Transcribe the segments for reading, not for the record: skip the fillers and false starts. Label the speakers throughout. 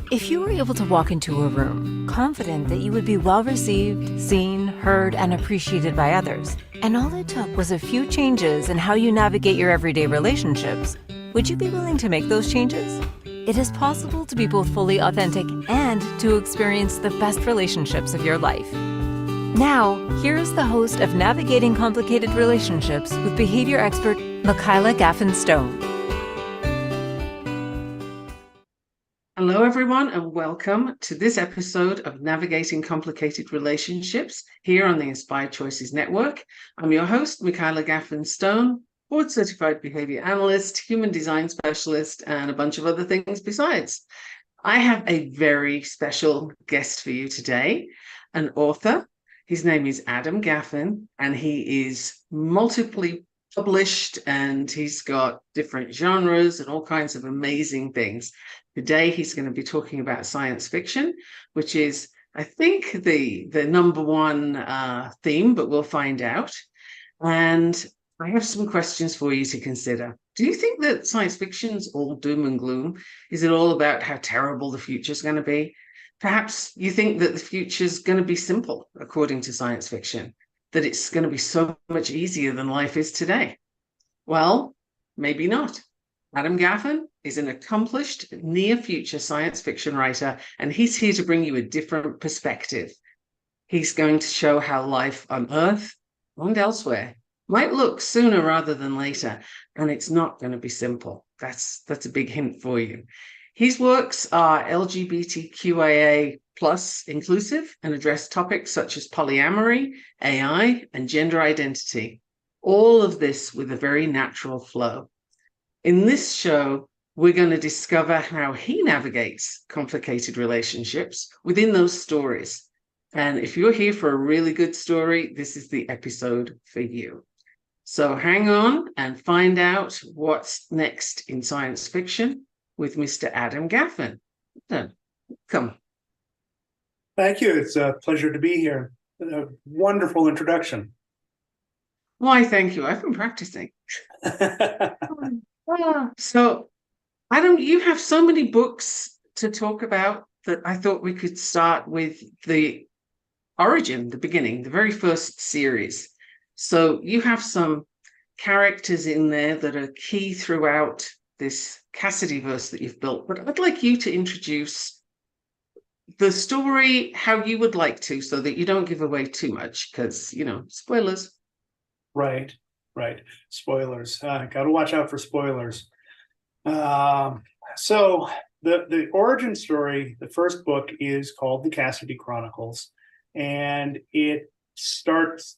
Speaker 1: If you were able to walk into a room, confident that you would be well received, seen, heard, and appreciated by others, and all it took was a few changes in how you navigate your everyday relationships, would you be willing to make those changes? It is possible to be both fully authentic and to experience the best relationships of your life. Now, here is the host of Navigating Complicated Relationships with behavior expert Michaela Gaffen Stone.
Speaker 2: Hello, everyone, and welcome to this episode of Navigating Complicated Relationships here on the Inspired Choices Network. I'm your host, Michaela Gaffen Stone, board-certified behavior analyst, human design specialist, and a bunch of other things besides. I have a very special guest for you today, an author. His name is Adam Gaffen, and he is multiply published, and he's got different genres and all kinds of amazing things. Today, he's going to be talking about science fiction, which is, I think, the number one theme, but we'll find out. And I have some questions for you to consider. Do you think that science fiction's all doom and gloom? Is it all about how terrible the future's going to be? Perhaps you think that the future's going to be simple, according to science fiction, that it's going to be so much easier than life is today. Well, maybe not. Adam Gaffen is an accomplished near-future science fiction writer, and he's here to bring you a different perspective. He's going to show how life on Earth and elsewhere might look sooner rather than later, and it's not going to be simple. That's a big hint for you. His works are LGBTQIA plus inclusive and address topics such as polyamory, AI, and gender identity. All of this with a very natural flow. In this show, we're going to discover how he navigates complicated relationships within those stories. And if you're here for a really good story, this is the episode for you. So hang on and find out what's next in science fiction with Mr. Adam Gaffen. Come.
Speaker 3: Thank you. It's a pleasure to be here. A wonderful introduction.
Speaker 2: Why, thank you. I've been practicing. So, Adam, you have so many books to talk about that I thought we could start with the origin, the beginning, the very first series. So you have some characters in there that are key throughout this Cassidyverse that you've built, but I'd like you to introduce the story how you would like to, so that you don't give away too much, because, spoilers.
Speaker 3: Right. Spoilers. Got to watch out for spoilers. So the origin story, the first book, is called The Cassidy Chronicles, and it starts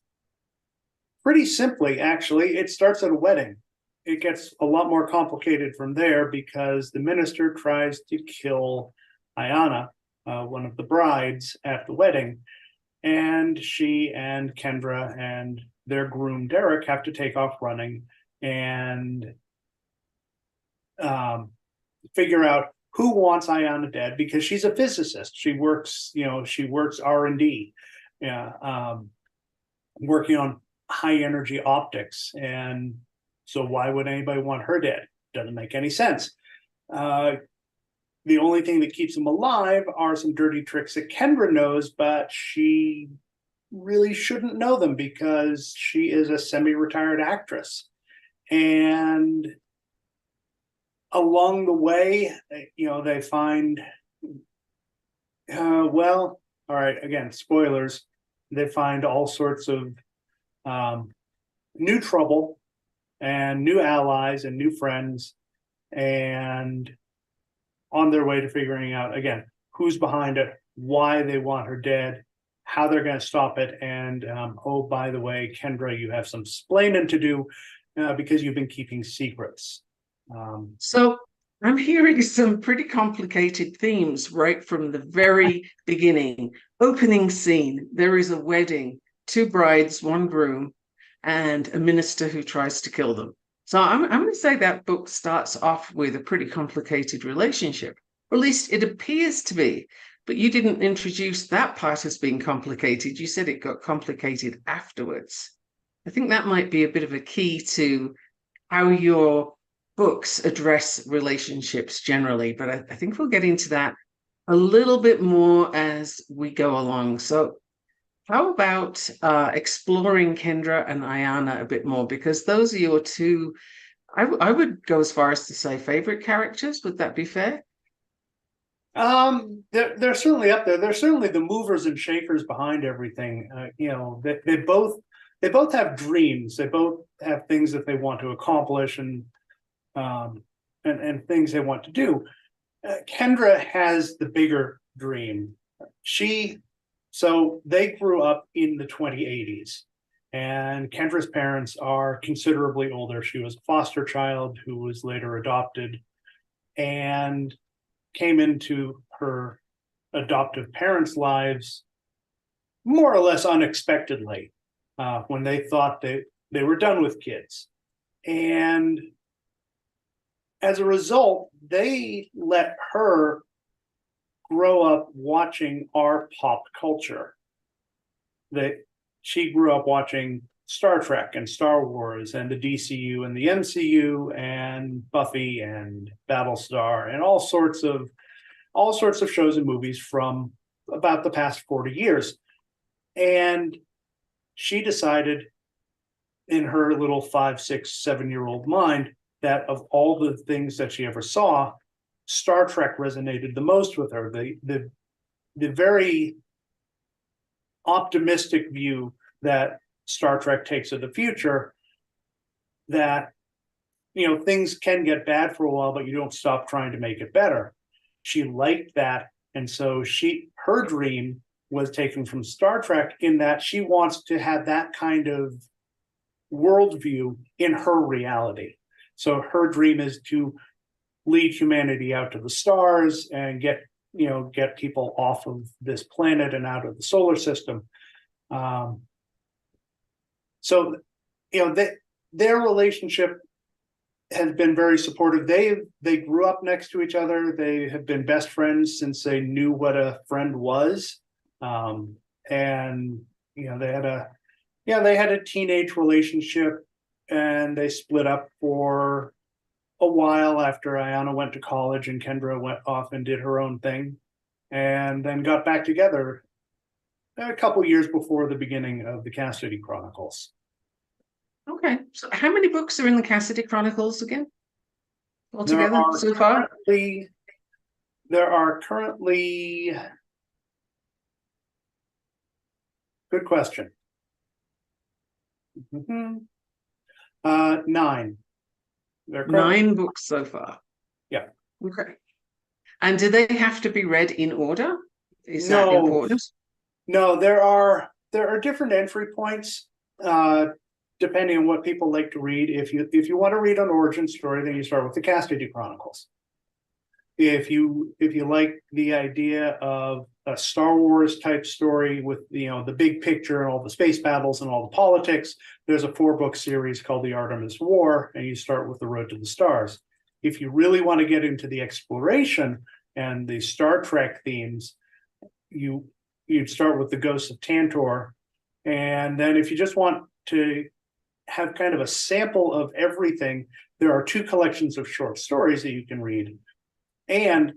Speaker 3: pretty simply, actually. It starts at a wedding. It gets a lot more complicated from there because the minister tries to kill Ayanna, one of the brides, at the wedding, and she and Kendra and their groom Derek have to take off running and figure out who wants Ayanna dead, because she's a physicist. She works R&D, working on high energy optics, and so why would anybody want her dead? Doesn't make any sense. The only thing that keeps them alive are some dirty tricks that Kendra knows, but she really shouldn't know them because she is a semi-retired actress. And along the way, they find, all right, again, spoilers, they find all sorts of new trouble and new allies and new friends, and on their way to figuring out, again, who's behind it, why they want her dead, how they're going to stop it, and oh, by the way, Kendra, you have some splaining to do because you've been keeping secrets.
Speaker 2: So I'm hearing some pretty complicated themes right from the very beginning. Opening scene, there is a wedding, 2 brides, 1 groom, and a minister who tries to kill them. So I'm going to say that book starts off with a pretty complicated relationship, or at least it appears to be. But you didn't introduce that part as being complicated. You said it got complicated afterwards. I think that might be a bit of a key to how your books address relationships generally, but I think we'll get into that a little bit more as we go along. So how about exploring Kendra and Ayana a bit more? Because those are your two, I would go as far as to say favorite characters. Would that be fair?
Speaker 3: They're certainly up there. They're certainly the movers and shakers behind everything. They both have dreams. They both have things that they want to accomplish and things they want to do. Kendra has the bigger dream. So they grew up in the 2080s, and Kendra's parents are considerably older. She was a foster child who was later adopted and came into her adoptive parents' lives more or less unexpectedly, when they thought they were done with kids. And as a result, they let her grow up watching our pop culture. She grew up watching Star Trek and Star Wars and the DCU and the MCU and Buffy and Battlestar and all sorts of shows and movies from about the past 40 years. And she decided in her little 5, 6, 7-year-old mind that of all the things that she ever saw, Star Trek resonated the most with her. The very optimistic view that Star Trek takes of the future, that things can get bad for a while, but you don't stop trying to make it better. She liked that, and so her dream was taken from Star Trek, in that she wants to have that kind of worldview in her reality. So her dream is to lead humanity out to the stars and get people off of this planet and out of the solar system. So their relationship has been very supportive. They grew up next to each other. They have been best friends since they knew what a friend was. And they had a teenage relationship, and they split up for a while after Ayana went to college and Kendra went off and did her own thing, and then got back together a couple years before the beginning of the Cassidy Chronicles.
Speaker 2: Okay. So how many books are in the Cassidy Chronicles again? Altogether so far?
Speaker 3: There are currently, good question. 9.
Speaker 2: 9 books so far.
Speaker 3: Yeah.
Speaker 2: Okay. And do they have to be read in order? Is that important?
Speaker 3: No, there are different entry points, depending on what people like to read. If you want to read an origin story, then you start with the Cassidy Chronicles. If you like the idea of a Star Wars type story with the big picture and all the space battles and all the politics, there's a 4-book series called The Artemis War, and you start with The Road to the Stars. If you really want to get into the exploration and the Star Trek themes, you'd start with The Ghosts of Tantor. And then if you just want to have kind of a sample of everything, there are 2 collections of short stories that you can read. And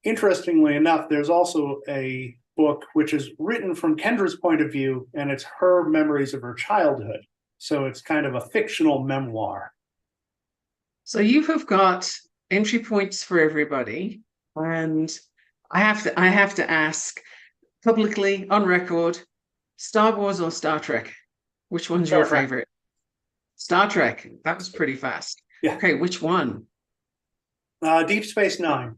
Speaker 3: interestingly enough, there's also a book which is written from Kendra's point of view, and it's her memories of her childhood. So it's kind of a fictional memoir.
Speaker 2: So you have got entry points for everybody, and I have to ask publicly on record: Star Wars or Star Trek? Which one's your favorite? Star Trek. That was pretty fast.
Speaker 3: Yeah.
Speaker 2: Okay, which one?
Speaker 3: Deep Space Nine.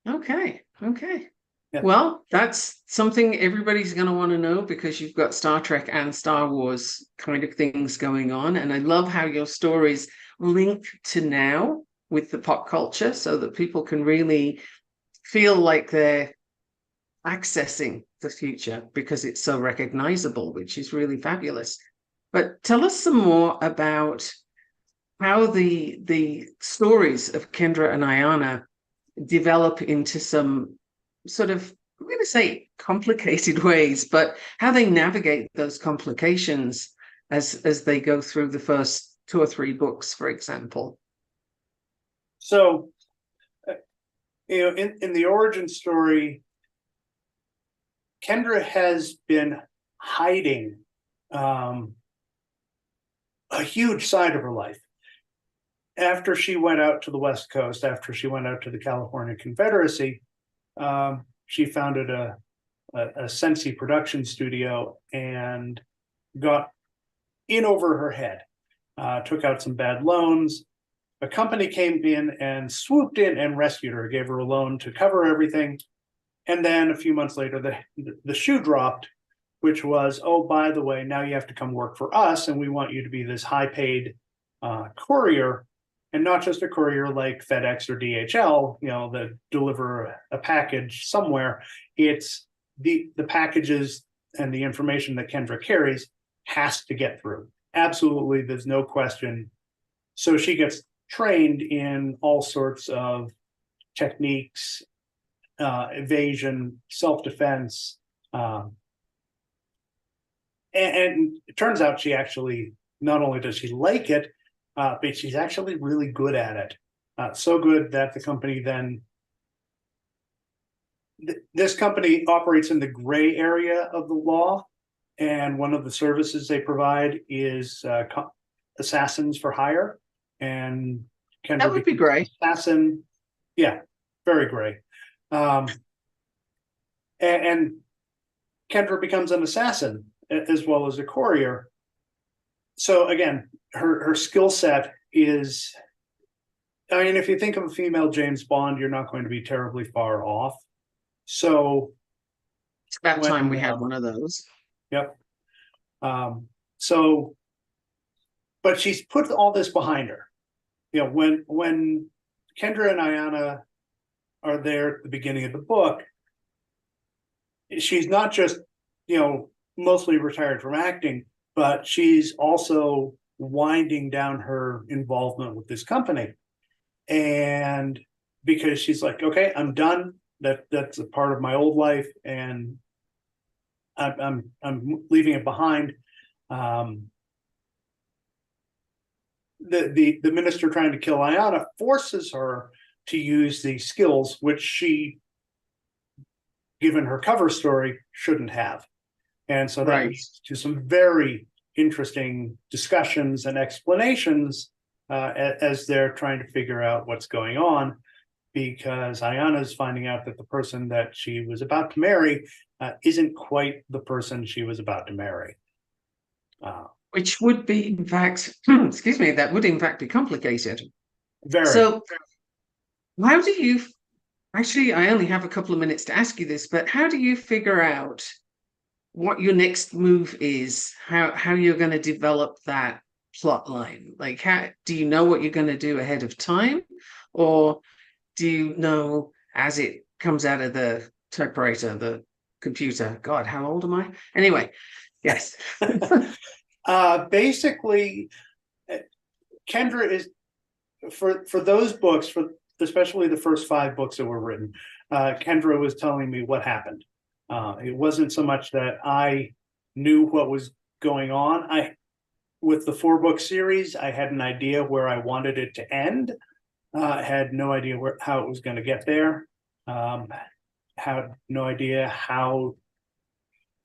Speaker 2: Okay.
Speaker 3: Yeah.
Speaker 2: Well, that's something everybody's going to want to know, because you've got Star Trek and Star Wars kind of things going on. And I love how your stories link to now with the pop culture, so that people can really feel like they're accessing the future because it's so recognizable, which is really fabulous. But tell us some more about how the stories of Kendra and Ayana develop into some sort of, I'm going to say complicated ways, but how they navigate those complications as they go through the first 2 or 3 books, for example.
Speaker 3: So in the origin story, Kendra has been hiding a huge side of her life. After she went out to the West Coast, after she went out to the California Confederacy, she founded a Sensi production studio and got in over her head, took out some bad loans. A company came in and swooped in and rescued her, gave her a loan to cover everything. And then a few months later, the shoe dropped, which was, oh, by the way, now you have to come work for us, and we want you to be this high-paid courier, and not just a courier like FedEx or DHL, that deliver a package somewhere. It's the packages and the information that Kendra carries has to get through. Absolutely, there's no question. So she gets trained in all sorts of techniques, evasion, self-defense, and it turns out she actually, not only does she like it, but she's actually really good at it. So good that the company then, this company operates in the gray area of the law, and one of the services they provide is assassins for hire. And Kendra,
Speaker 2: that would be great.
Speaker 3: Assassin, yeah, very gray. And Kendra becomes an assassin as well as a courier. So again, her skill set is, I mean, if you think of a female James Bond, you're not going to be terribly far off. So
Speaker 2: it's about time we had one of those.
Speaker 3: Yep. So, but she's put all this behind her. When Kendra and Ayanna are there at the beginning of the book, she's not just, mostly retired from acting, but she's also winding down her involvement with this company. And because she's like, okay, I'm done. That's a part of my old life, and I'm leaving it behind. The minister trying to kill Ayanna forces her to use these skills, which she, given her cover story, shouldn't have. And so that leads to some very interesting discussions and explanations as they're trying to figure out what's going on, because Ayanna's finding out that the person that she was about to marry isn't quite the person she was about to marry.
Speaker 2: Which would be, in fact, excuse me, that would in fact be complicated.
Speaker 3: Very.
Speaker 2: So how do you, actually, I only have a couple of minutes to ask you this, but how do you figure out what your next move is, how you're going to develop that plot line? Like, how do you know what you're going to do ahead of time, or do you know as it comes out of the typewriter, the computer? God, how old am I? Anyway, yes.
Speaker 3: Basically, Kendra is, for those books, for especially the first 5 books that were written, Kendra was telling me what happened. It wasn't so much that I knew what was going on. With the 4-book series, I had an idea where I wanted it to end. Had no idea how it was going to get there. Had no idea how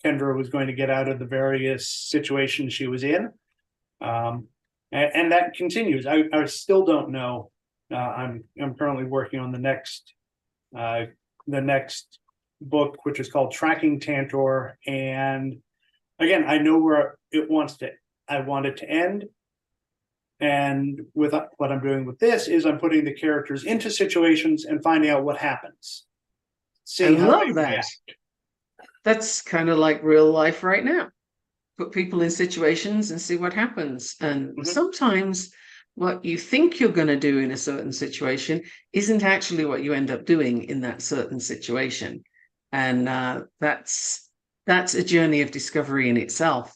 Speaker 3: Kendra was going to get out of the various situations she was in. And that continues. I still don't know. I'm currently working on the next book, which is called Tracking Tantor. And again, I know where I want it to end. And with what I'm doing with this is I'm putting the characters into situations and finding out what happens.
Speaker 2: I love that. That's kind of like real life right now. Put people in situations and see what happens. And sometimes what you think you're going to do in a certain situation isn't actually what you end up doing in that certain situation. And that's a journey of discovery in itself.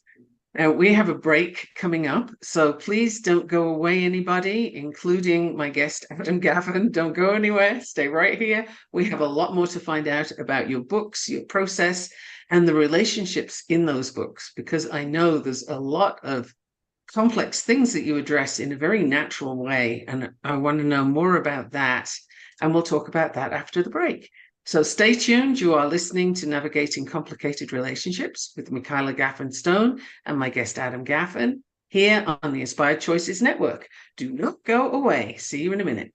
Speaker 2: Now, we have a break coming up, so please don't go away, anybody, including my guest, Adam Gaffen. Don't go anywhere. Stay right here. We have a lot more to find out about your books, your process, and the relationships in those books, because I know there's a lot of complex things that you address in a very natural way. And I want to know more about that. And we'll talk about that after the break. So stay tuned. You are listening to Navigating Complicated Relationships with Michaela Gaffen Stone and my guest Adam Gaffen here on the Inspired Choices Network. Do not go away. See you in a minute.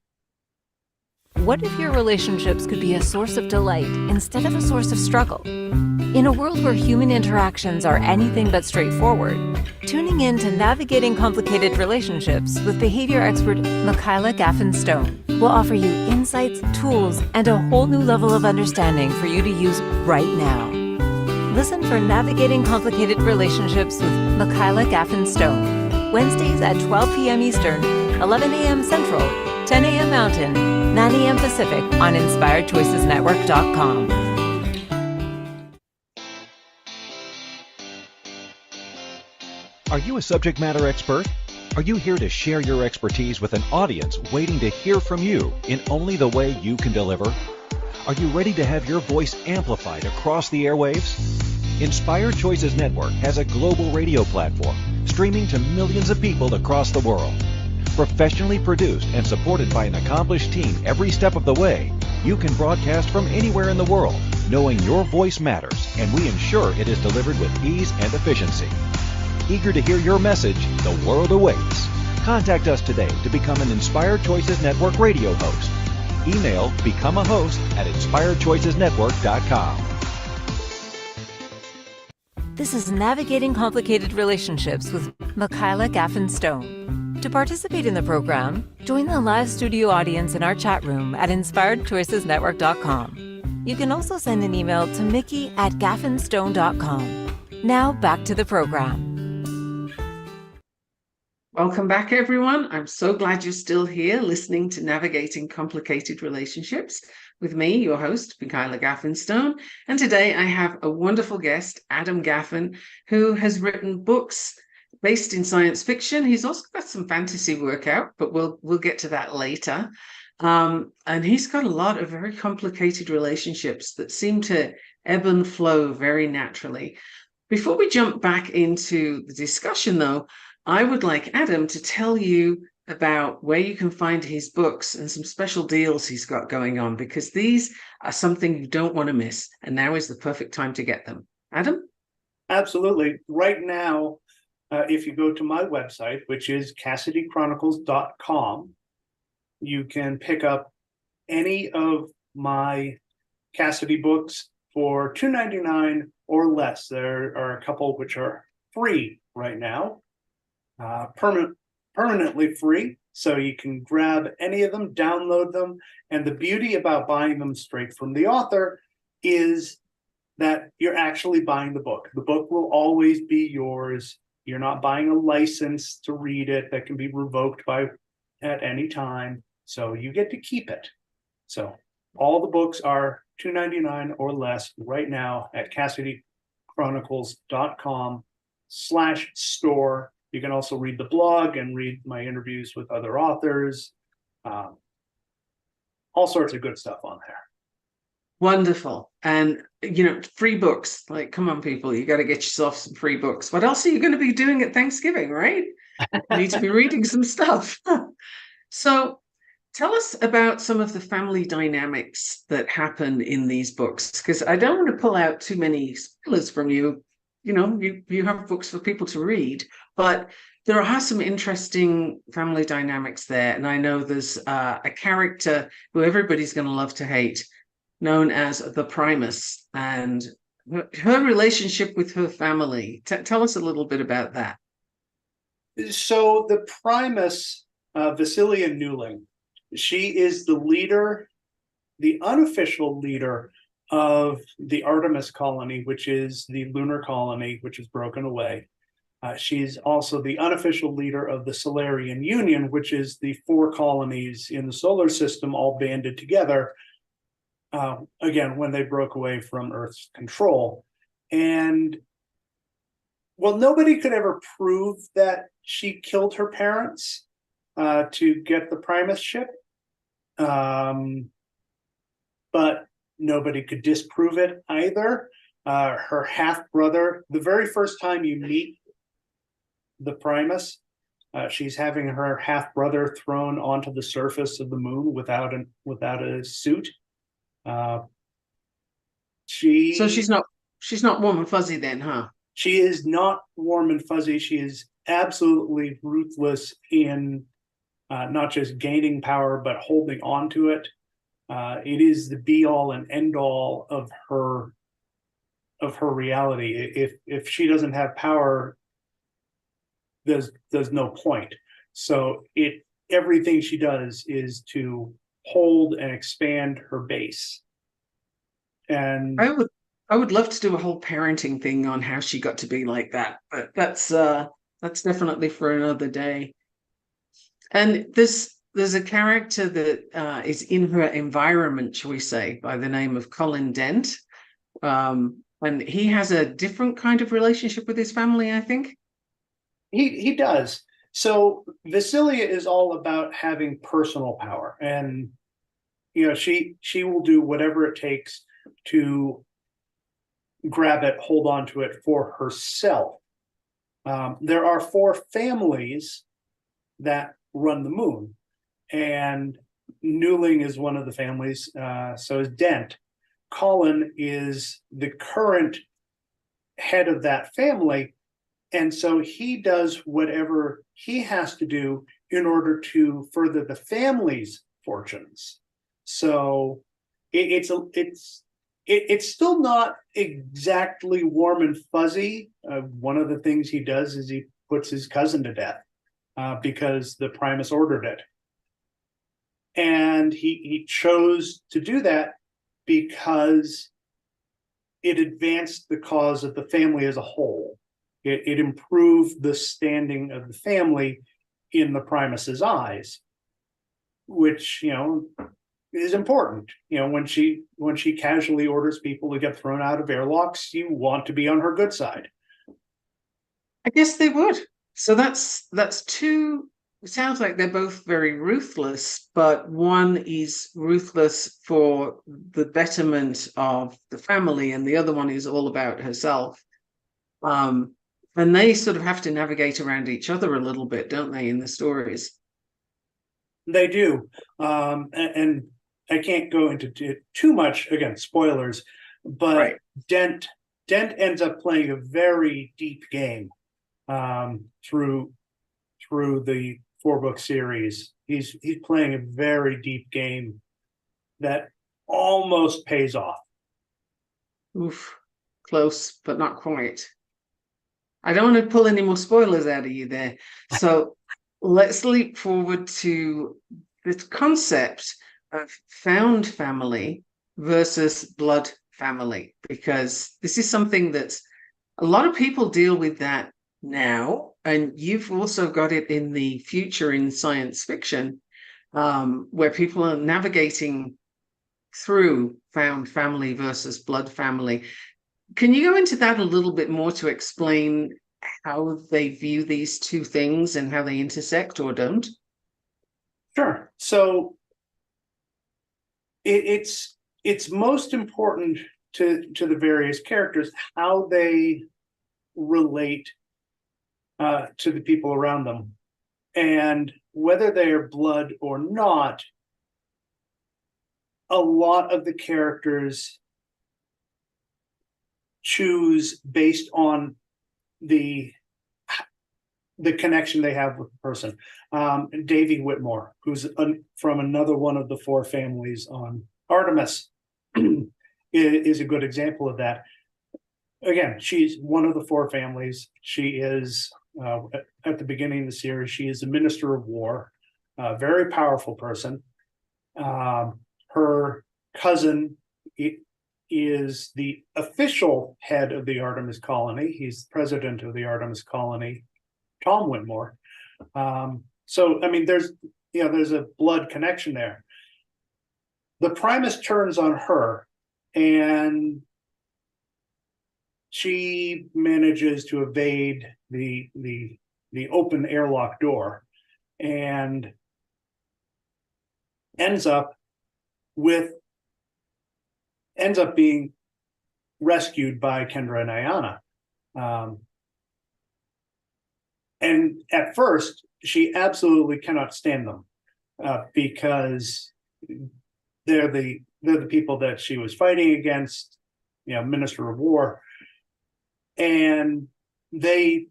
Speaker 1: What if your relationships could be a source of delight instead of a source of struggle? In a world where human interactions are anything but straightforward, tuning in to Navigating Complicated Relationships with behavior expert Michaela Gaffen Stone will offer you insights, tools, and a whole new level of understanding for you to use right now. Listen for Navigating Complicated Relationships with Michaela Gaffen Stone, Wednesdays at 12 p.m. Eastern, 11 a.m. Central, 10 a.m. Mountain, 9 a.m. Pacific on InspiredChoicesNetwork.com.
Speaker 4: Are you a subject matter expert? Are you here to share your expertise with an audience waiting to hear from you in only the way you can deliver? Are you ready to have your voice amplified across the airwaves? Inspired Choices Network has a global radio platform streaming to millions of people across the world. Professionally produced and supported by an accomplished team every step of the way, you can broadcast from anywhere in the world, knowing your voice matters, and we ensure it is delivered with ease and efficiency. Eager to hear your message, the world awaits. Contact us today to become an Inspired Choices Network radio host. Email becomeahost@inspiredchoicesnetwork.com.
Speaker 1: This is Navigating Complicated Relationships with Michaela Gaffen Stone. To participate in the program, join the live studio audience in our chat room at InspiredChoicesNetwork.com. You can also send an email to mickey@gaffenstone.com. Now back to the program.
Speaker 2: Welcome back, everyone. I'm so glad you're still here listening to Navigating Complicated Relationships with me, your host, Michaela Gaffen Stone. And today I have a wonderful guest, Adam Gaffen, who has written books based in science fiction. He's also got some fantasy work out, but we'll get to that later. And he's got a lot of very complicated relationships that seem to ebb and flow very naturally. Before we jump back into the discussion, though, I would like Adam to tell you about where you can find his books and some special deals he's got going on, because these are something you don't want to miss. And now is the perfect time to get them. Adam?
Speaker 3: Absolutely. Right now, if you go to my website, which is CassidyChronicles.com, you can pick up any of my Cassidy books for $2.99 or less. There are a couple which are free right now. Permanently free, so you can grab any of them, download them. And the beauty about buying them straight from the author is that you're actually buying the book. The book will always be yours. You're not buying a license to read it that can be revoked at any time. So you get to keep it. So all the books are $2.99 or less right now at CassidyChronicles.com/store. You can also read the blog and read my interviews with other authors. All sorts of good stuff on there.
Speaker 2: Wonderful. And, free books. Like, come on, people, you got to get yourself some free books. What else are you going to be doing at Thanksgiving, right? You need to be reading some stuff. So tell us about some of the family dynamics that happen in these books, because I don't want to pull out too many spoilers from you. You have books for people to read, but there are some interesting family dynamics there. And I know there's a character who everybody's going to love to hate, known as the Primus, and her relationship with her family. Tell us a little bit about that.
Speaker 3: So the Primus, Vasilia Newling, she is the leader, the unofficial leader of the Artemis colony, which is the lunar colony, which is broken away. She's also the unofficial leader of the Solarian Union, which is the 4 colonies in the solar system all banded together, again, when they broke away from Earth's control. And, well, nobody could ever prove that she killed her parents to get the Primus ship. But nobody could disprove it either. Her half-brother, the very first time you meet the Primus. She's having her half brother thrown onto the surface of the moon without a suit.
Speaker 2: So she's not warm and fuzzy then, huh?
Speaker 3: She is not warm and fuzzy. She is absolutely ruthless in not just gaining power, but holding on to it. It is the be all and end all of her reality. If she doesn't have power, there's no point. So everything she does is to hold and expand her base. And
Speaker 2: I would love to do a whole parenting thing on how she got to be like that, but that's definitely for another day. And there's a character that is in her environment, shall we say, by the name of Colin Dent. And he has a different kind of relationship with his family, I think.
Speaker 3: He does. So Vasilia is all about having personal power, and she will do whatever it takes to grab it, hold on to it for herself. There are 4 families that run the moon, and Newling is one of the families. So is Dent. Colin is the current head of that family, and so he does whatever he has to do in order to further the family's fortunes. So it's still not exactly warm and fuzzy. One of the things he does is he puts his cousin to death because the Primus ordered it. And he chose to do that because it advanced the cause of the family as a whole. It improved the standing of the family in the Primus's eyes, which, is important. When she casually orders people to get thrown out of airlocks, you want to be on her good side.
Speaker 2: I guess they would. So that's 2. It sounds like they're both very ruthless, but one is ruthless for the betterment of the family, and the other one is all about herself. And they sort of have to navigate around each other a little bit, don't they, in the stories?
Speaker 3: They do. And I can't go into too much, again, spoilers, but
Speaker 2: Right.
Speaker 3: Dent ends up playing a very deep game through the 4-book series. He's playing a very deep game that almost pays off.
Speaker 2: Oof, close, but not quite. I don't want to pull any more spoilers out of you there. So let's leap forward to this concept of found family versus blood family, because this is something that a lot of people deal with that now, and you've also got it in the future in science fiction, where people are navigating through found family versus blood family. Can you go into that a little bit more to explain how they view these 2 things and how they intersect or don't?
Speaker 3: Sure. So it's most important to the various characters how they relate to the people around them, and whether they are blood or not. A lot of the characters choose based on the connection they have with the person. Davy Whitmore, who's from another one of the 4 families on Artemis, is a good example of that. Again, she's one of the 4 families. She is, at the beginning of the series, she is the Minister of War, a very powerful person. Her cousin is the official head of the Artemis colony. He's the president of the Artemis colony, Tom Whitmore. So, I mean, there's a blood connection there. The Primus turns on her, and she manages to evade the open airlock door, and ends up being rescued by Kendra and Ayana. And at first, she absolutely cannot stand them because they're the people that she was fighting against, Minister of War, and they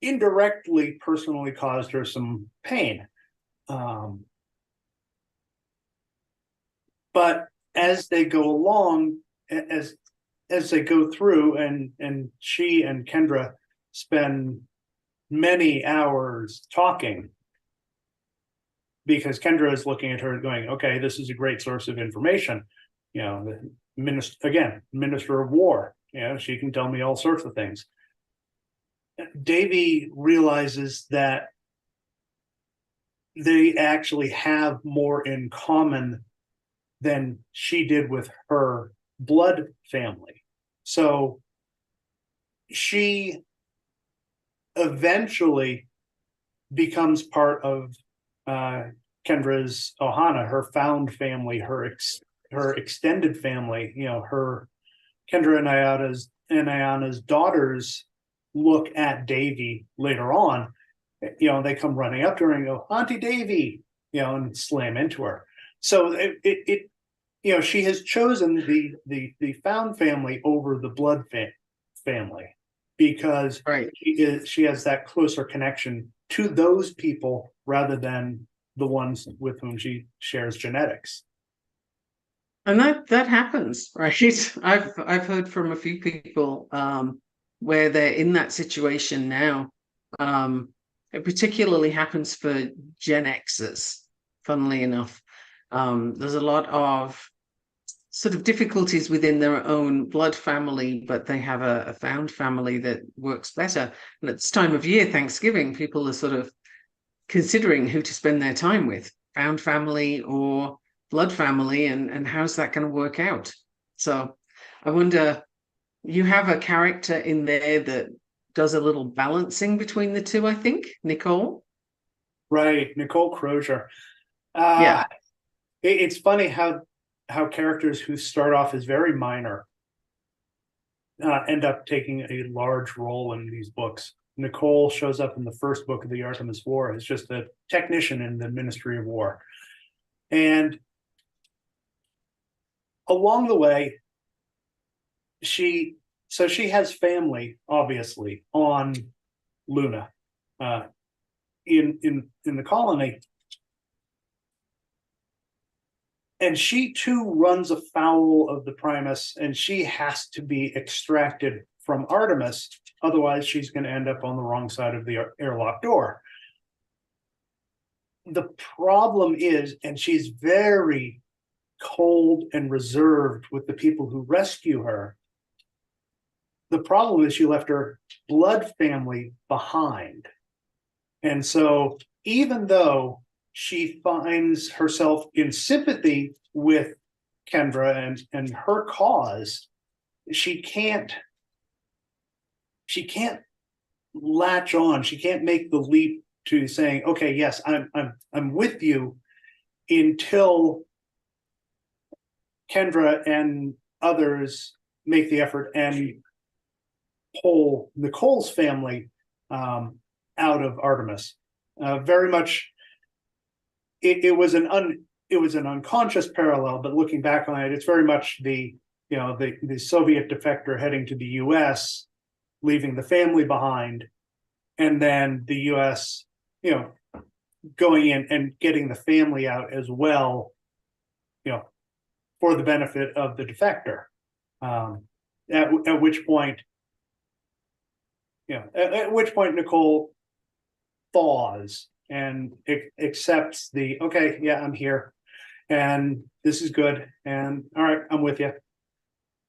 Speaker 3: indirectly personally caused her some pain. But as they go along, as they go through, and she and Kendra spend many hours talking, because Kendra is looking at her going, okay, this is a great source of information. The Minister of War, she can tell me all sorts of things. Davy realizes that they actually have more in common than she did with her blood family. So she eventually becomes part of Kendra's Ohana, her found family, her extended family. Her Kendra and Ayana's daughters look at Davy later on. They come running up to her and go, "Auntie Davy," and slam into her. So it she has chosen the found family over the blood family because
Speaker 2: Right.
Speaker 3: she has that closer connection to those people rather than the ones with whom she shares genetics.
Speaker 2: And that happens, right? I've heard from a few people where they're in that situation now. It particularly happens for Gen Xers, funnily enough. There's a lot of sort of difficulties within their own blood family, but they have a found family that works better. And at this time of year, Thanksgiving, people are sort of considering who to spend their time with, found family or blood family, and how's that going to work out? So I wonder, you have a character in there that does a little balancing between the two, I think, Nicole.
Speaker 3: Right, Nicole Crozier.
Speaker 2: Yeah.
Speaker 3: It's funny how characters who start off as very minor end up taking a large role in these books. Nicole shows up in the first book of the Artemis War as just a technician in the Ministry of War. And along the way, she has family, obviously, on Luna, in the colony. And she too runs afoul of the Primus, and she has to be extracted from Artemis. Otherwise, she's going to end up on the wrong side of the airlock door. The problem is, and she's very cold and reserved with the people who rescue her. The problem is she left her blood family behind. And so even though she finds herself in sympathy with Kendra and her cause, she can't latch on. She can't make the leap to saying, okay, yes, I'm with you, until Kendra and others make the effort and pull Nicole's family out of Artemis. Very much, it was an unconscious parallel, but looking back on it, it's very much the Soviet defector heading to the U.S., leaving the family behind, and then the U.S. going in and getting the family out as well, for the benefit of the defector. At which point Nicole thaws and accepts the, okay, yeah, I'm here, and this is good, and all right, I'm with you.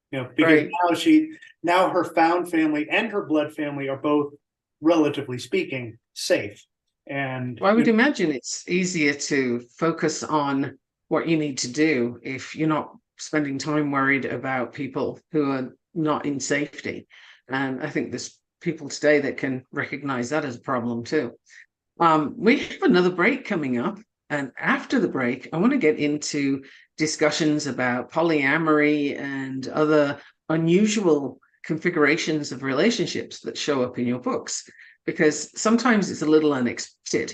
Speaker 3: Because
Speaker 2: Right.
Speaker 3: now her found family and her blood family are both, relatively speaking, safe. And
Speaker 2: Well, I would imagine it's easier to focus on what you need to do if you're not spending time worried about people who are not in safety. And I think there's people today that can recognize that as a problem too. We have another break coming up. And after the break, I want to get into discussions about polyamory and other unusual configurations of relationships that show up in your books. because sometimes it's a little unexpected.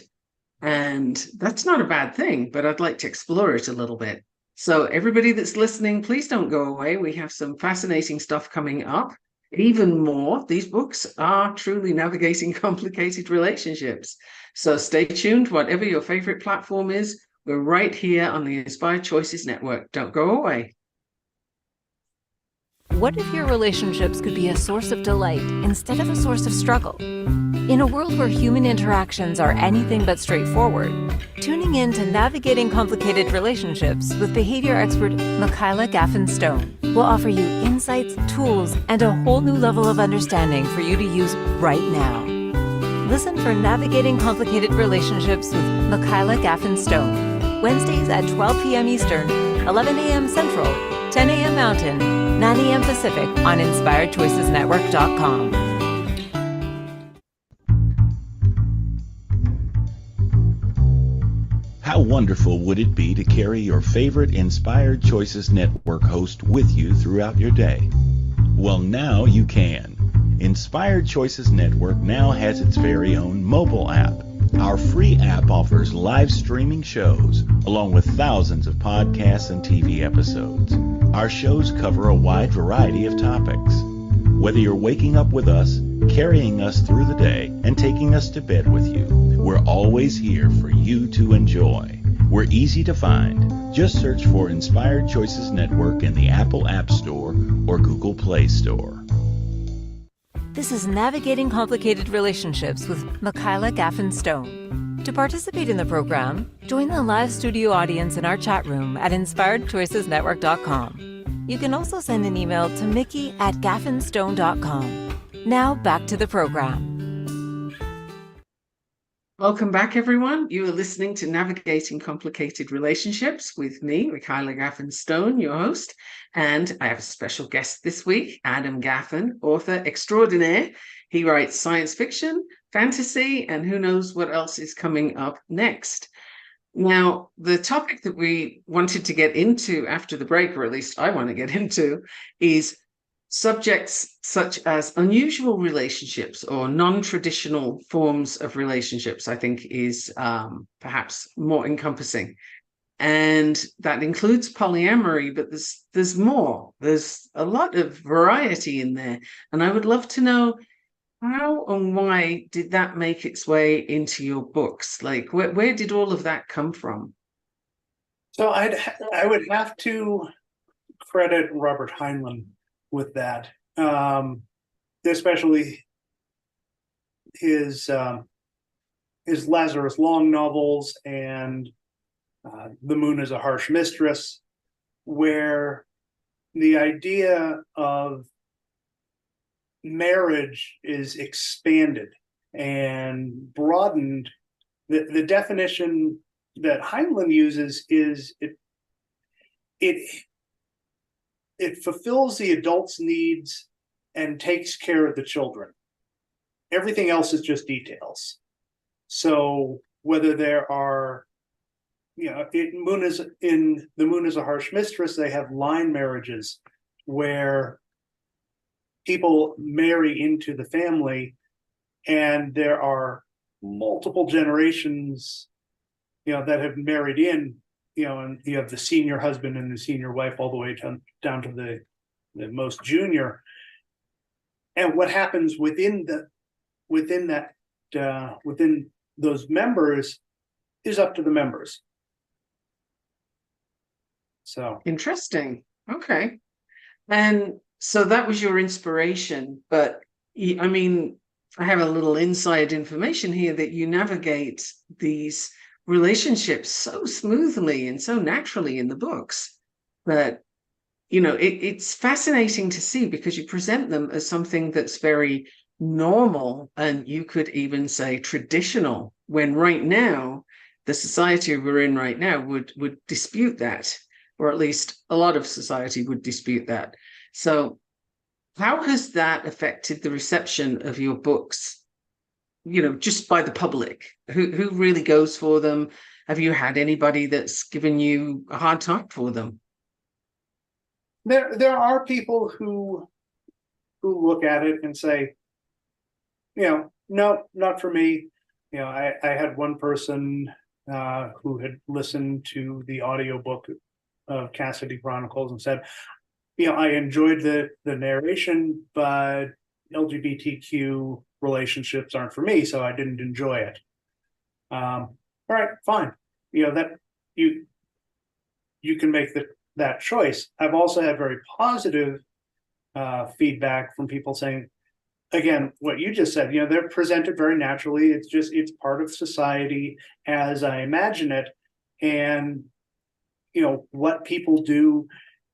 Speaker 2: And that's not a bad thing, but I'd like to explore it a little bit. So everybody that's listening, please don't go away. We have some fascinating stuff coming up. Even more, these books are truly navigating complicated relationships. So stay tuned, whatever your favorite platform is. We're right here on the Inspired Choices Network. Don't go away.
Speaker 1: What if your relationships could be a source of delight instead of a source of struggle? In a world where human interactions are anything but straightforward, tuning in to Navigating Complicated Relationships with behavior expert Michaela Gaffen Stone will offer you insights, tools, and a whole new level of understanding for you to use right now. Listen for Navigating Complicated Relationships with Michaela Gaffen Stone, Wednesdays at 12 p.m. Eastern, 11 a.m. Central, 10 a.m. Mountain, 9 a.m. Pacific on InspiredChoicesNetwork.com.
Speaker 5: How wonderful would it be to carry your favorite Inspired Choices Network host with you throughout your day? Well, now you can. Inspired Choices Network now has its very own mobile app. Our free app offers live streaming shows, along with thousands of podcasts and TV episodes. Our shows cover a wide variety of topics. Whether you're waking up with us, carrying us through the day, and taking us to bed with you, we're always here for you to enjoy. We're easy to find. Just search for Inspired Choices Network in the Apple App Store or Google Play Store.
Speaker 1: This is Navigating Complicated Relationships with Michaela Gaffen Stone. To participate in the program, join the live studio audience in our chat room at InspiredChoicesNetwork.com. You can also send an email to mickey@gaffenstone.com. Now back to the program.
Speaker 2: Welcome back, everyone. You are listening to Navigating Complicated Relationships with me, Michaela Gaffen Stone, your host. And I have a special guest this week, Adam Gaffen, author extraordinaire. He writes science fiction, fantasy, and who knows what else is coming up next. Now, the topic that we wanted to get into after the break, or at least I want to get into, is subjects such as unusual relationships or non-traditional forms of relationships, I think is perhaps more encompassing. And that includes polyamory, but there's more. There's a lot of variety in there. And I would love to know, how and why did that make its way into your books? Like, where did all of that come from?
Speaker 3: So I would have to credit Robert Heinlein with that, especially his Lazarus Long novels and The Moon is a Harsh Mistress, where the idea of marriage is expanded and broadened. The definition that Heinlein uses is it fulfills the adult's needs and takes care of the children. Everything else is just details. So whether there are, The Moon is a Harsh Mistress, they have line marriages where people marry into the family, and there are multiple generations, that have married in, and you have the senior husband and the senior wife all the way down to the most junior. And what happens within those members is up to the members. So
Speaker 2: Interesting. Okay. And so that was your inspiration, but I mean, I have a little inside information here that you navigate these relationships so smoothly and so naturally in the books. But, it's fascinating to see, because you present them as something that's very normal, and you could even say traditional, when right now, the society we're in right now would dispute that, or at least a lot of society would dispute that. So how has that affected the reception of your books, just by the public? Who really goes for them? Have you had anybody that's given you a hard time for them?
Speaker 3: there are people who look at it and say, No, not for me. I had one person who had listened to the audiobook of Cassidy Chronicles and said, I enjoyed the narration, but LGBTQ relationships aren't for me, so I didn't enjoy it. All right, fine. That you can make that choice. I've also had very positive feedback from people saying, again, what you just said, they're presented very naturally. It's part of society as I imagine it. And, what people do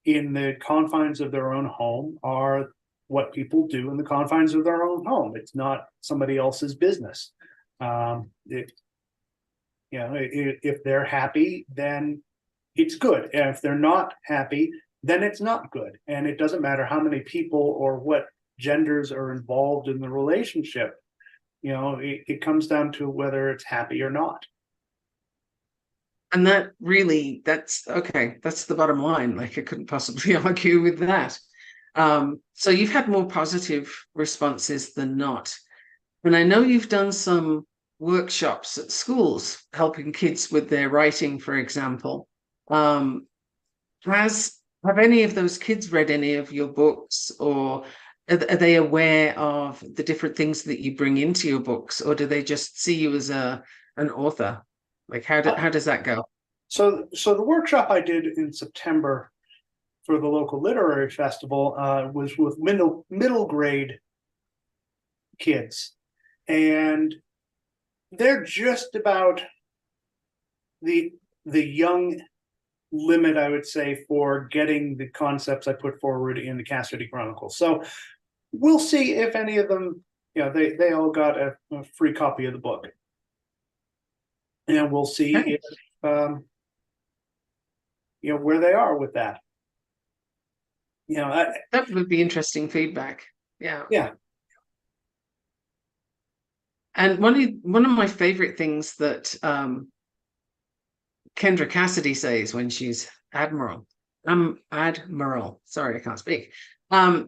Speaker 3: in the confines of their own home are what people do in the confines of their own home. It's not somebody else's business. If they're happy, then it's good. And if they're not happy, then it's not good. And it doesn't matter how many people or what genders are involved in the relationship. It comes down to whether it's happy or not.
Speaker 2: And that's okay. That's the bottom line. Like, I couldn't possibly argue with that. So you've had more positive responses than not. And I know you've done some workshops at schools helping kids with their writing, for example. Have any of those kids read any of your books, or are they aware of the different things that you bring into your books, or do they just see you as an author? Like, how does that go?
Speaker 3: So the workshop I did in September for the local literary festival was with middle grade kids, and they're just about the young limit, I would say, for getting the concepts I put forward in the Cassidy Chronicles. So we'll see if any of them, they all got a free copy of the book. And we'll see if, where they are with that.
Speaker 2: That would be interesting feedback. Yeah.
Speaker 3: Yeah.
Speaker 2: And one of my favorite things that Kendra Cassidy says when she's Admiral, sorry, I can't speak.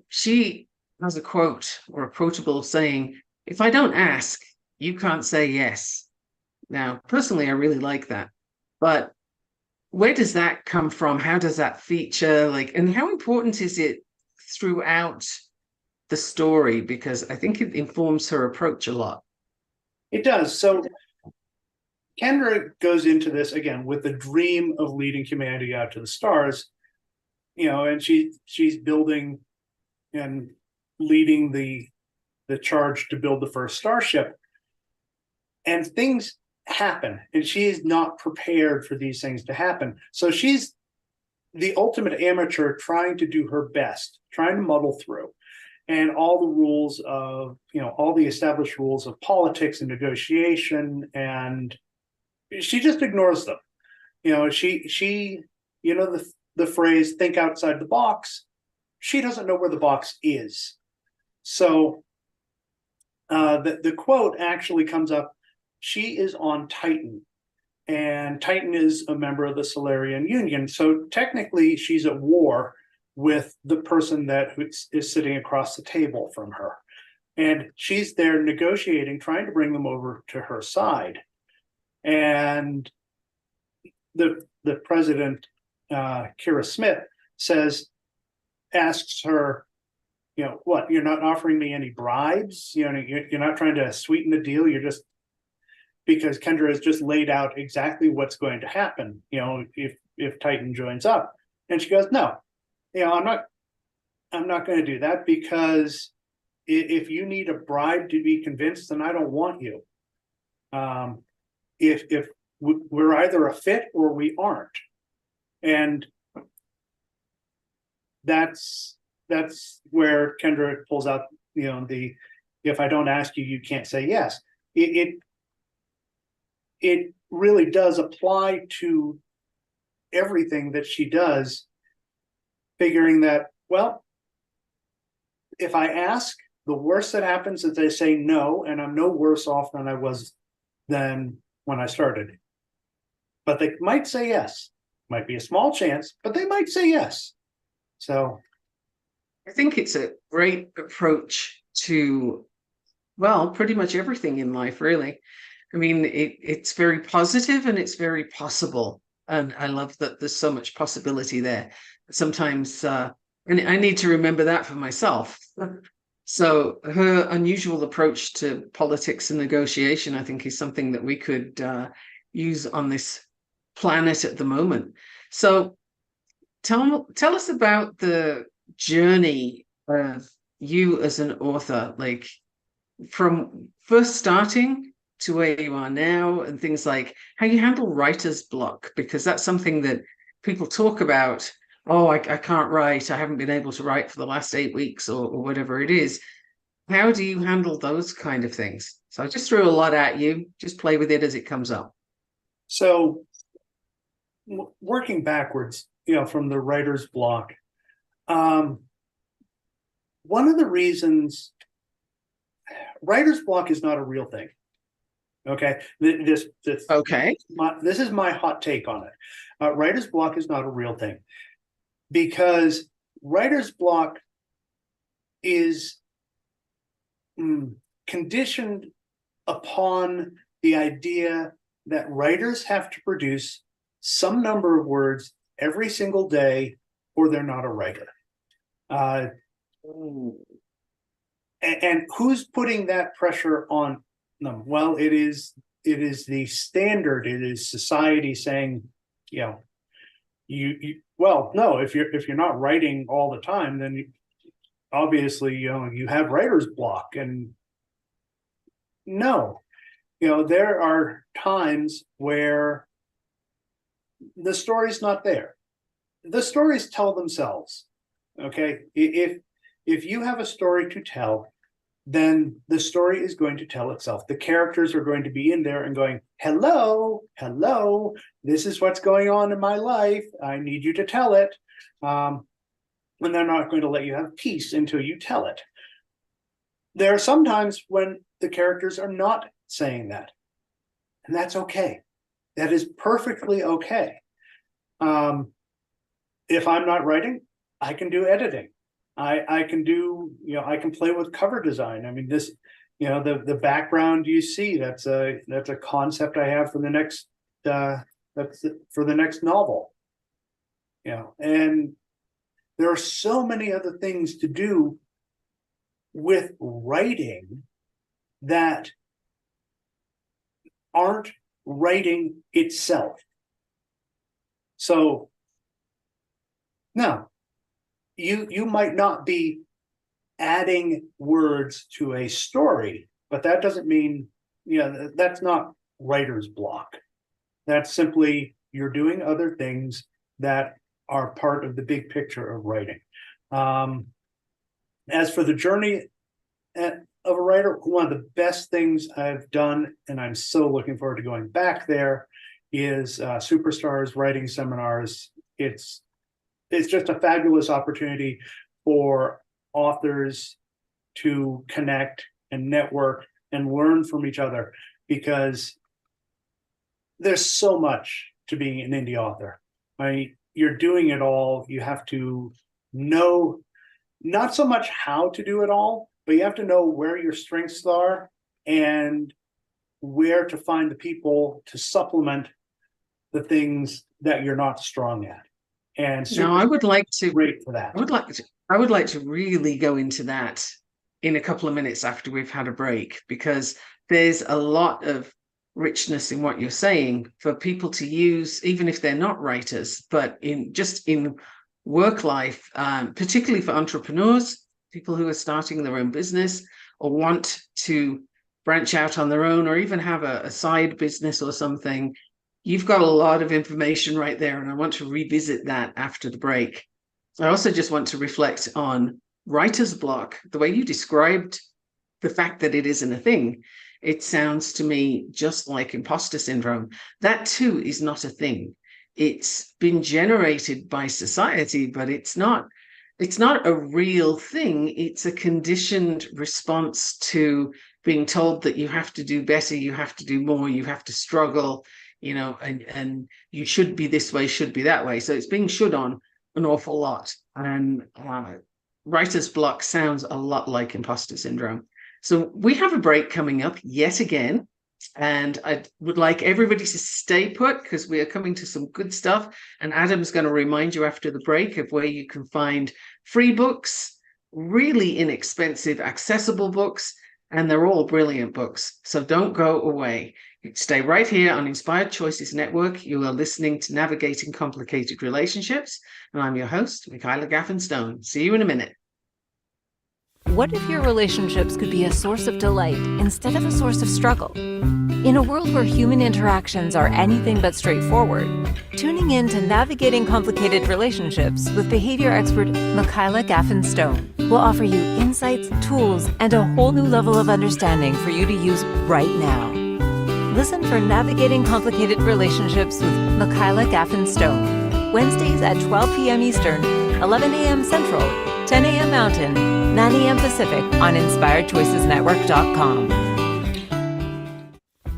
Speaker 2: She has a quote or a quotable saying, "If I don't ask, you can't say yes." Now, personally, I really like that. But where does that come from? How does that feature? And how important is it throughout the story? Because I think it informs her approach a lot.
Speaker 3: It does. So Kendra goes into this again with the dream of leading humanity out to the stars, and she's building and leading the charge to build the first starship. And things happen, and she is not prepared for these things to happen. So she's the ultimate amateur trying to do her best, trying to muddle through. And all the rules of, all the established rules of politics and negotiation, and she just ignores them. She the phrase "think outside the box." She doesn't know where the box is. So the quote actually comes up. She is on Titan, and Titan is a member of the Solarian Union. So technically, she's at war with the person that is sitting across the table from her. And she's there negotiating, trying to bring them over to her side. And the president, Kira Smith, asks her, what, you're not offering me any bribes? You're not trying to sweeten the deal. You're just, because Kendra has just laid out exactly what's going to happen, if Titan joins up. And she goes, no, I'm not going to do that, because if you need a bribe to be convinced, then I don't want you. If we're either a fit or we aren't. And that's where Kendra pulls out, the "if I don't ask you, you can't say yes." It really does apply to everything that she does, figuring that, well, if I ask, the worst that happens is they say no, and I'm no worse off than I was than when I started. But they might say yes. Might be a small chance, but they might say yes. So
Speaker 2: I think it's a great approach to Well, pretty much everything in life, really. I mean, it's very positive and it's very possible. And I love that there's so much possibility there. Sometimes, and I need to remember that for myself. So her unusual approach to politics and negotiation, I think, is something that we could use on this planet at the moment. So tell us about the journey of you as an author, like from first starting to where you are now, and things like how you handle writer's block, because that's something that people talk about. Oh, I can't write. I haven't been able to write for the last 8 weeks, or whatever it is. How do you handle those kind of things? So I just threw a lot at you. Just play with it as it comes up.
Speaker 3: So working backwards, from the writer's block, one of the reasons writer's block is not a real thing. Okay, this
Speaker 2: Okay.
Speaker 3: this is my hot take on it. Writer's block is not a real thing, because writer's block is conditioned upon the idea that writers have to produce some number of words every single day, or they're not a writer. And who's putting that pressure on them? Well, it is the standard. It is society saying, well, no, if you're not writing all the time, then obviously you have writer's block. And no, there are times where the story's not there. The stories tell themselves. Okay, if you have a story to tell, then the story is going to tell itself. The characters are going to be in there and going, hello, this is what's going on in my life. I need you to tell it. And they're not going to let you have peace until you tell it. There are some times when the characters are not saying that. And that's okay. That is perfectly okay. If I'm not writing, I can do editing. I can do, I can play with cover design. I mean, this, the background you see, that's a concept I have for the next for the next novel. And there are so many other things to do with writing that aren't writing itself. So no, you might not be adding words to a story, but that doesn't mean, that's not writer's block. That's simply you're doing other things that are part of the big picture of writing. As for the journey of a writer, one of the best things I've done, and I'm so looking forward to going back there, is Superstars writing seminars. It's just a fabulous opportunity for authors to connect and network and learn from each other, because there's so much to being an indie author. You're doing it all. You have to know not so much how to do it all, but you have to know where your strengths are and where to find the people to supplement the things that you're not strong at. And
Speaker 2: now I would like to
Speaker 3: great for that.
Speaker 2: I would like to really go into that in a couple of minutes after we've had a break, because there's a lot of richness in what you're saying for people to use, even if they're not writers, but in work life, particularly for entrepreneurs, people who are starting their own business or want to branch out on their own, or even have a side business or something. You've got a lot of information right there, and I want to revisit that after the break. I also just want to reflect on writer's block, the way you described the fact that it isn't a thing. It sounds to me just like imposter syndrome. That too is not a thing. It's been generated by society, but it's not a real thing. It's a conditioned response to being told that you have to do better, you have to do more, you have to struggle, and you should be this way, should be that way. So it's being should on an awful lot. And writer's block sounds a lot like imposter syndrome. So we have a break coming up yet again. And I would like everybody to stay put because we are coming to some good stuff. And Adam's going to remind you after the break of where you can find free books, really inexpensive, accessible books, and they're all brilliant books. So don't go away. Stay right here on Inspired Choices Network. You are listening to Navigating Complicated Relationships. And I'm your host, Michaela Gaffen Stone. See you in a minute.
Speaker 1: What if your relationships could be a source of delight instead of a source of struggle? In a world where human interactions are anything but straightforward, tuning in to Navigating Complicated Relationships with behavior expert Michaela Gaffen Stone will offer you insights, tools, and a whole new level of understanding for you to use right now. Listen for Navigating Complicated Relationships with Michaela Gaffen Stone, Wednesdays at 12 p.m. Eastern, 11 a.m. Central, 10 a.m. Mountain, 9 a.m. Pacific on InspiredChoicesNetwork.com.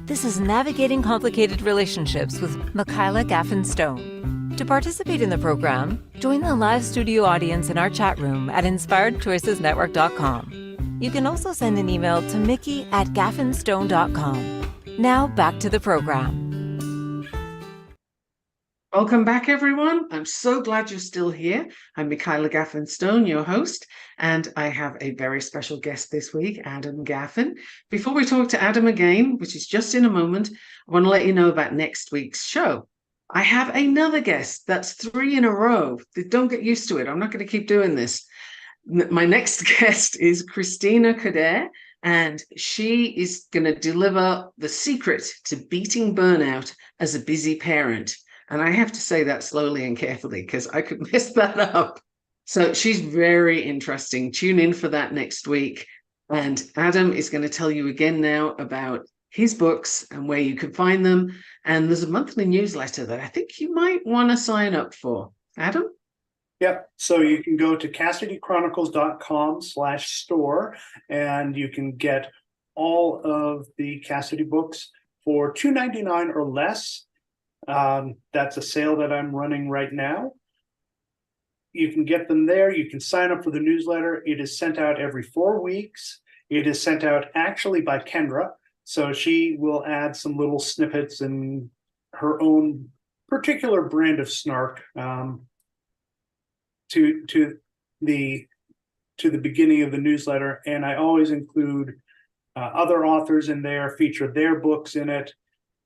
Speaker 1: This is Navigating Complicated Relationships with Michaela Gaffen Stone. To participate in the program, join the live studio audience in our chat room at InspiredChoicesNetwork.com. You can also send an email to mickey@gaffenstone.com. Now back to the program.
Speaker 2: Welcome back, everyone. I'm so glad you're still here. I'm Michaela Gaffen Stone, your host, and I have a very special guest this week, Adam Gaffen. Before we talk to Adam again, which is just in a moment, I want to let you know about next week's show. I have another guest. That's 3 in a row. Don't get used to it. I'm not going to keep doing this. My next guest is Christina Kader, and she is going to deliver the secret to beating burnout as a busy parent. And I have to say that slowly and carefully because I could mess that up. So she's very interesting. Tune in for that next week. And Adam is going to tell you again now about his books and where you can find them. And there's a monthly newsletter that I think you might want to sign up for. Adam?
Speaker 3: Yep. So you can go to CassidyChronicles.com/store and you can get all of the Cassidy books for $2.99 or less. That's a sale that I'm running right now. You can get them there. You can sign up for the newsletter. It is sent out every 4 weeks. It is sent out actually by Kendra. So she will add some little snippets and her own particular brand of snark to the beginning of the newsletter. And I always include other authors in there, feature their books in it.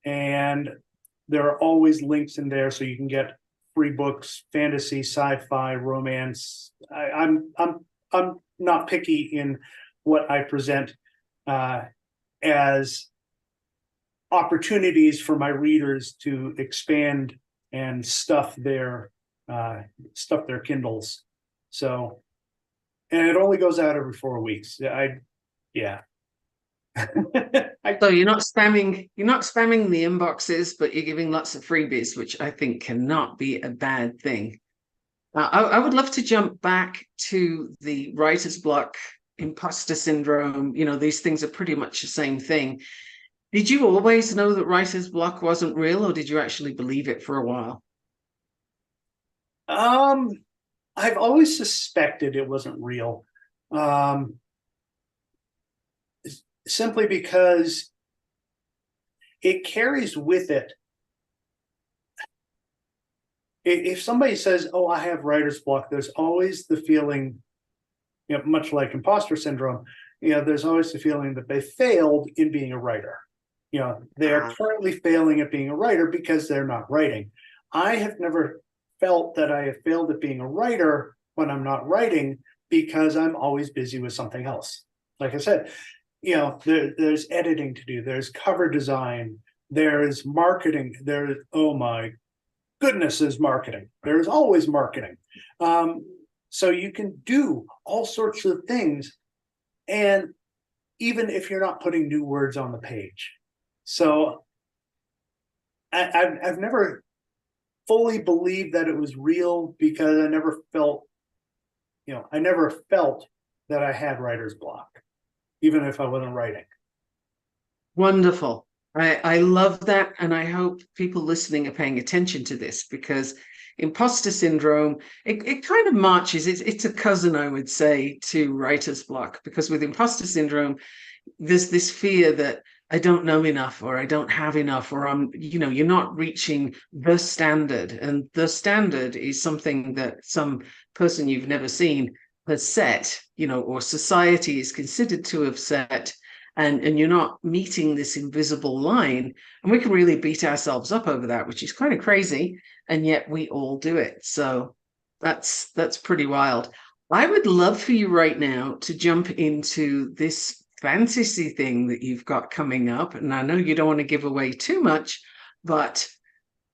Speaker 3: And there are always links in there so you can get free books, fantasy, sci-fi, romance. I'm not picky in what I present as opportunities for my readers to expand and stuff their Kindles. So, and it only goes out every 4 weeks. Yeah.
Speaker 2: So you're not spamming the inboxes, but you're giving lots of freebies, which I think cannot be a bad thing. I would love to jump back to the writer's block, imposter syndrome. These things are pretty much the same thing. Did you always know that writer's block wasn't real, or did you actually believe it for a while?
Speaker 3: I've always suspected it wasn't real. Simply because it carries with it. If somebody says, "Oh, I have writer's block," there's always the feeling, much like imposter syndrome, there's always the feeling that they failed in being a writer. They are currently failing at being a writer because they're not writing. I have never felt that I have failed at being a writer when I'm not writing because I'm always busy with something else. Like I said, there's editing to do, there's cover design, there's marketing, oh my goodness, there's marketing. There's always marketing. So you can do all sorts of things, and even if you're not putting new words on the page. So I've never fully believed that it was real because I never felt that I had writer's block, even if I wasn't writing.
Speaker 2: Wonderful. I love that. And I hope people listening are paying attention to this, because imposter syndrome, it kind of marches. It's a cousin, I would say, to writer's block, because with imposter syndrome, there's this fear that I don't know enough, or I don't have enough, or you're not reaching the standard. And the standard is something that some person you've never seen has set, or society is considered to have set. And you're not meeting this invisible line. And we can really beat ourselves up over that, which is kind of crazy. And yet we all do it. So that's pretty wild. I would love for you right now to jump into this fantasy thing that you've got coming up. And I know you don't want to give away too much, but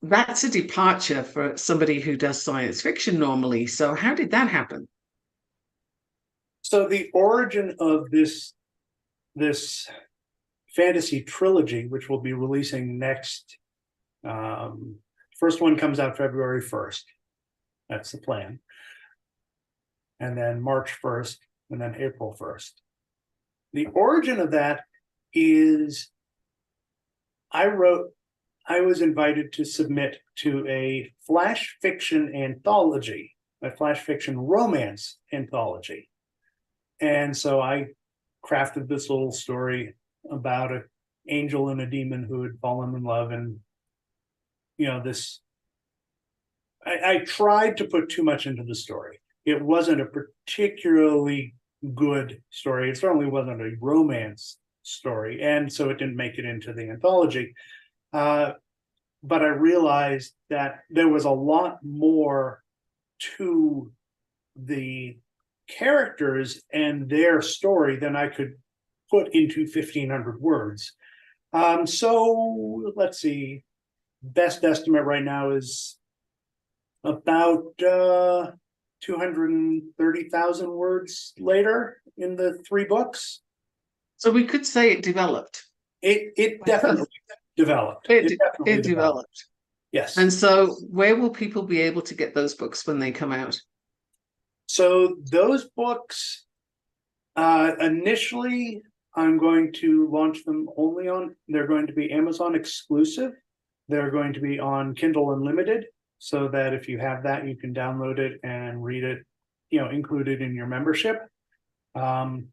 Speaker 2: that's a departure for somebody who does science fiction normally. So how did that happen?
Speaker 3: So the origin of this fantasy trilogy, which we'll be releasing next, first one comes out February 1st. That's the plan. And then March 1st, and then April 1st. The origin of that is I was invited to submit to a flash fiction anthology, a flash fiction romance anthology. And so I crafted this little story about an angel and a demon who had fallen in love. And, I tried to put too much into the story. It wasn't a particularly good story. It certainly wasn't a romance story. And so it didn't make it into the anthology. But I realized that there was a lot more to the characters and their story than I could put into 1,500 words. So let's see. Best estimate right now is about 230,000 words later in the 3 books.
Speaker 2: So we could say it developed.
Speaker 3: It definitely developed.
Speaker 2: It developed.
Speaker 3: Yes.
Speaker 2: And so where will people be able to get those books when they come out?
Speaker 3: So those books, initially, I'm going to launch them they're going to be Amazon exclusive. They're going to be on Kindle Unlimited, so that if you have that, you can download it and read it, include it in your membership. And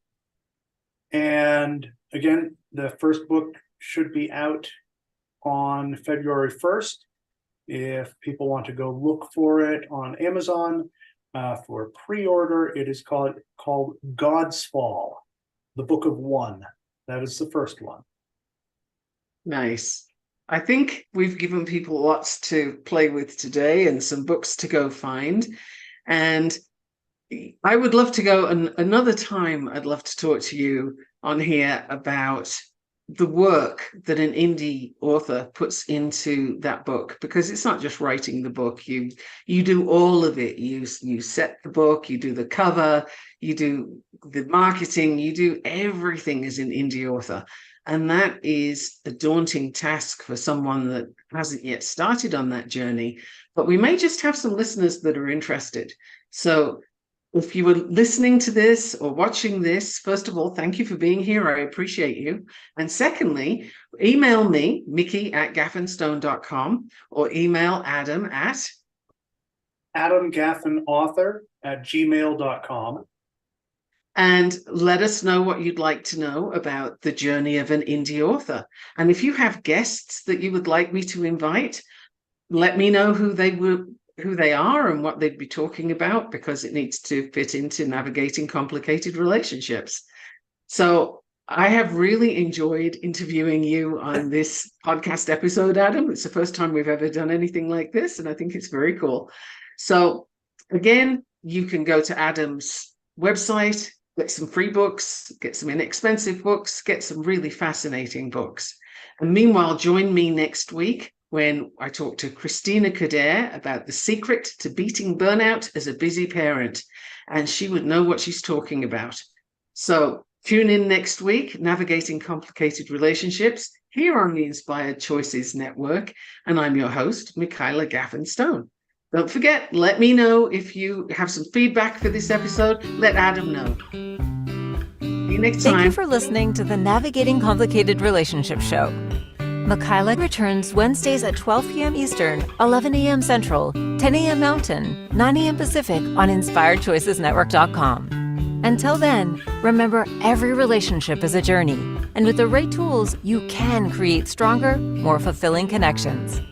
Speaker 3: again, the first book should be out on February 1st. If people want to go look for it on Amazon for pre-order, it is called God's Fall, the Book of One. That is the first one.
Speaker 2: Nice. I think we've given people lots to play with today and some books to go find. And I would love to go another time. I'd love to talk to you on here about the work that an indie author puts into that book, because it's not just writing the book. You do all of it. You set the book, you do the cover, you do the marketing, you do everything as an indie author. And that is a daunting task for someone that hasn't yet started on that journey. But we may just have some listeners that are interested. So if you were listening to this or watching this, first of all, thank you for being here. I appreciate you. And secondly, email me, mickey@gaffenstone.com, or email Adam at
Speaker 3: adamgaffenauthor@gmail.com.
Speaker 2: And let us know what you'd like to know about the journey of an indie author. And if you have guests that you would like me to invite, let me know who they are and what they'd be talking about, because it needs to fit into navigating complicated relationships. So I have really enjoyed interviewing you on this podcast episode, Adam. It's the first time we've ever done anything like this, and I think it's very cool. So again, you can go to Adam's website, get some free books, get some inexpensive books, get some really fascinating books. And meanwhile, join me next week when I talk to Christina Kader about the secret to beating burnout as a busy parent. And she would know what she's talking about. So tune in next week, Navigating Complicated Relationships, here on the Inspired Choices Network. And I'm your host, Michaela Gaffen Stone. Don't forget, let me know if you have some feedback for this episode. Let Adam know. See you next time.
Speaker 1: Thank you for listening to the Navigating Complicated Relationships Show. Michaela returns Wednesdays at 12 p.m. Eastern, 11 a.m. Central, 10 a.m. Mountain, 9 a.m. Pacific on InspiredChoicesNetwork.com. Until then, remember every relationship is a journey, and with the right tools, you can create stronger, more fulfilling connections.